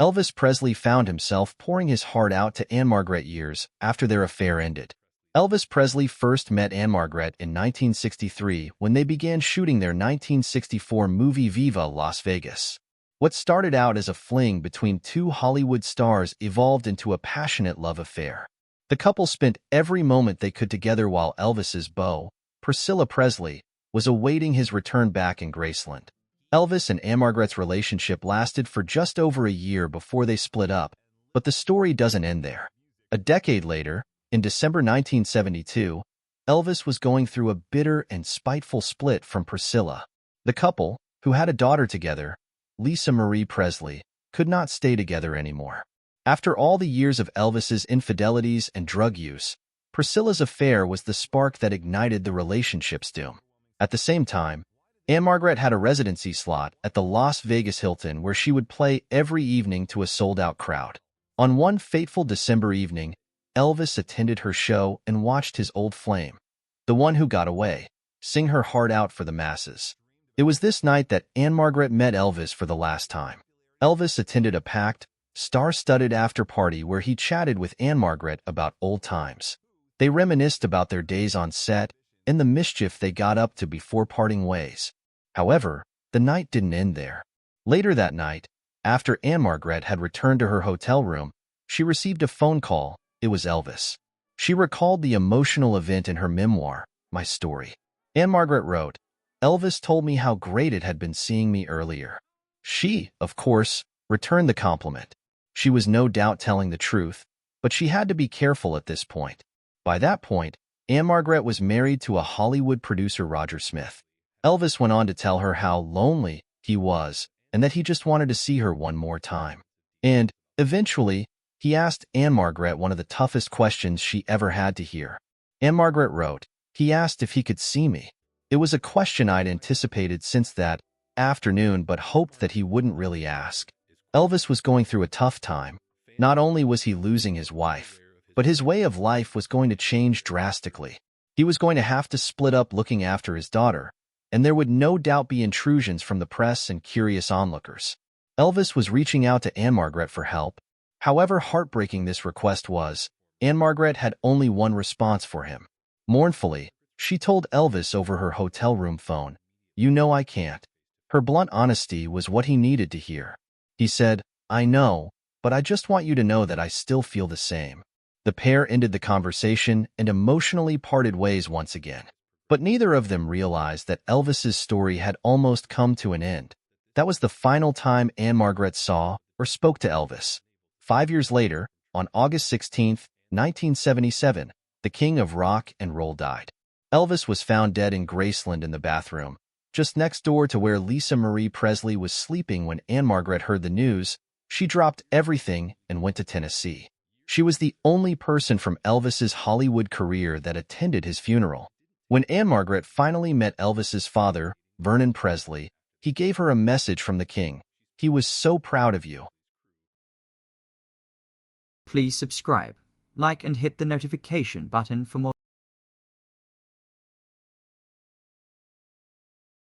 Elvis Presley found himself pouring his heart out to Ann-Margret years after their affair ended. Elvis Presley first met Ann-Margret in 1963 when they began shooting their 1964 movie Viva Las Vegas. What started out as a fling between two Hollywood stars evolved into a passionate love affair. The couple spent every moment they could together while Elvis's beau, Priscilla Presley, was awaiting his return back in Graceland. Elvis and Ann-Margret's relationship lasted for just over a year before they split up, but the story doesn't end there. A decade later, in December 1972, Elvis was going through a bitter and spiteful split from Priscilla. The couple, who had a daughter together, Marie Presley, could not stay together anymore. After all the years of Elvis's infidelities and drug use, Priscilla's affair was the spark that ignited the relationship's doom. At the same time, Ann-Margret had a residency slot at the Las Vegas Hilton where she would play every evening to a sold-out crowd. On one fateful December evening, Elvis attended her show and watched his old flame, the one who got away, sing her heart out for the masses. It was this night that Ann-Margret met Elvis for the last time. Elvis attended a packed, star-studded after-party where he chatted with Ann-Margret about old times. They reminisced about their days on set and the mischief they got up to before parting ways. However, the night didn't end there. Later that night, after Ann-Margret had returned to her hotel room, she received a phone call. It was Elvis. She recalled the emotional event in her memoir, My Story. Ann-Margret wrote, "Elvis told me how great it had been seeing me earlier." She, of course, returned the compliment. She was no doubt telling the truth, but she had to be careful at this point. By that point, Ann-Margret was married to a Hollywood producer, Roger Smith. Elvis went on to tell her how lonely he was and that he just wanted to see her one more time. And, eventually, he asked Ann-Margret one of the toughest questions she ever had to hear. Ann-Margret wrote, "He asked if he could see me. It was a question I'd anticipated since that afternoon but hoped that he wouldn't really ask." Elvis was going through a tough time. Not only was he losing his wife, but his way of life was going to change drastically. He was going to have to split up looking after his daughter, and there would no doubt be intrusions from the press and curious onlookers. Elvis was reaching out to Ann-Margret for help. However heartbreaking this request was, Ann-Margret had only one response for him. Mournfully, she told Elvis over her hotel room phone, "You know I can't." Her blunt honesty was what he needed to hear. He said, "I know, but I just want you to know that I still feel the same." The pair ended the conversation and emotionally parted ways once again. But neither of them realized that Elvis's story had almost come to an end. That was the final time Ann-Margret saw or spoke to Elvis. 5 years later, on August 16, 1977, the king of rock and roll died. Elvis was found dead in Graceland in the bathroom, just next door to where Marie Presley was sleeping. When Ann-Margret heard the news, she dropped everything and went to Tennessee. She was the only person from Elvis's Hollywood career that attended his funeral. When Ann-Margret finally met Elvis's father, Vernon Presley, he gave her a message from the king. He was so proud of you. Please subscribe, like and hit the notification button for more